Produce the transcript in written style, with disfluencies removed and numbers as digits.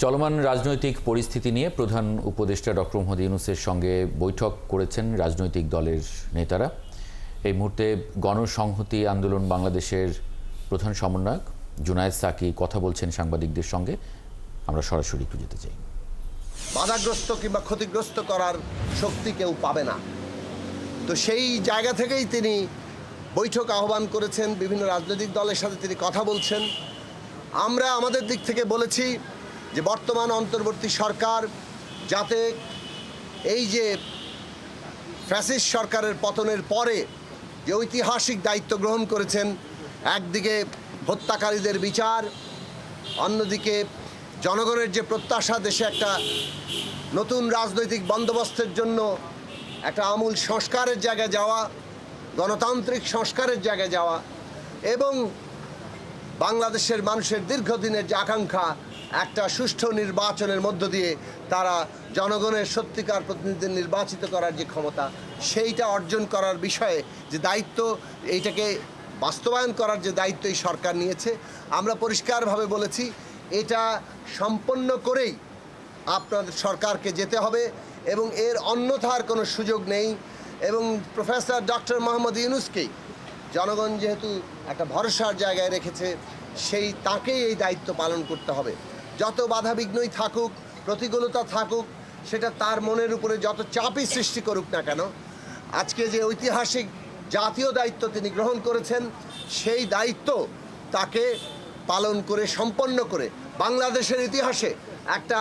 চলমান রাজনৈতিক পরিস্থিতি নিয়ে প্রধান উপদেষ্টা ডক্টর মোহাম্মদ ইউনূসের সঙ্গে বৈঠক করেছেন রাজনৈতিক দলের নেতারা। এই মুহূর্তে গণসংহতি আন্দোলন বাংলাদেশের প্রধান সমন্বয়ক জুনায়েদ সাকি কথা বলছেন সাংবাদিকদের সঙ্গে। আমরা সরাসরি একটু যেতে চাই। বাধাগ্রস্ত কিংবা ক্ষতিগ্রস্ত করার শক্তি কেউ পাবে না, তো সেই জায়গা থেকেই তিনি বৈঠক আহ্বান করেছেন। বিভিন্ন রাজনৈতিক দলের সাথে তিনি কথা বলছেন। আমরা আমাদের দিক থেকে বলেছি যে বর্তমান অন্তর্বর্তী সরকার যাতে এই যে ফ্যাসিস্ট সরকারের পতনের পরে যে ঐতিহাসিক দায়িত্ব গ্রহণ করেছেন, একদিকে হত্যাকারীদের বিচার, অন্যদিকে জনগণের যে প্রত্যাশা দেশে একটা নতুন রাজনৈতিক বন্দোবস্তের জন্য একটা আমূল সংস্কারের জায়গায় যাওয়া, গণতান্ত্রিক সংস্কারের জায়গায় যাওয়া এবং বাংলাদেশের মানুষের দীর্ঘদিনের যে আকাঙ্ক্ষা একটা সুষ্ঠু নির্বাচনের মধ্য দিয়ে তারা জনগণের সত্যিকার প্রতিনিধি নির্বাচিত করার যে ক্ষমতা, সেইটা অর্জন করার বিষয়ে যে দায়িত্ব, এইটাকে বাস্তবায়ন করার যে দায়িত্ব এই সরকার নিয়েছে, আমরা পরিষ্কারভাবে বলেছি এটা সম্পন্ন করেই আপনাদের সরকারকে যেতে হবে এবং এর অন্যথার কোনো সুযোগ নেই। এবং প্রফেসর ডক্টর মোহাম্মদ ইউনূসকেই জনগণ যেহেতু একটা ভরসার জায়গায় রেখেছে, সেই তাকেই এই দায়িত্ব পালন করতে হবে। যত বাধাবিঘ্নই থাকুক, প্রতিকূলতা থাকুক, সেটা তার মনের উপরে যত চাপই সৃষ্টি করুক না কেন, আজকে যে ঐতিহাসিক জাতীয় দায়িত্ব তিনি গ্রহণ করেছেন, সেই দায়িত্ব তাকে পালন করে সম্পন্ন করে বাংলাদেশের ইতিহাসে একটা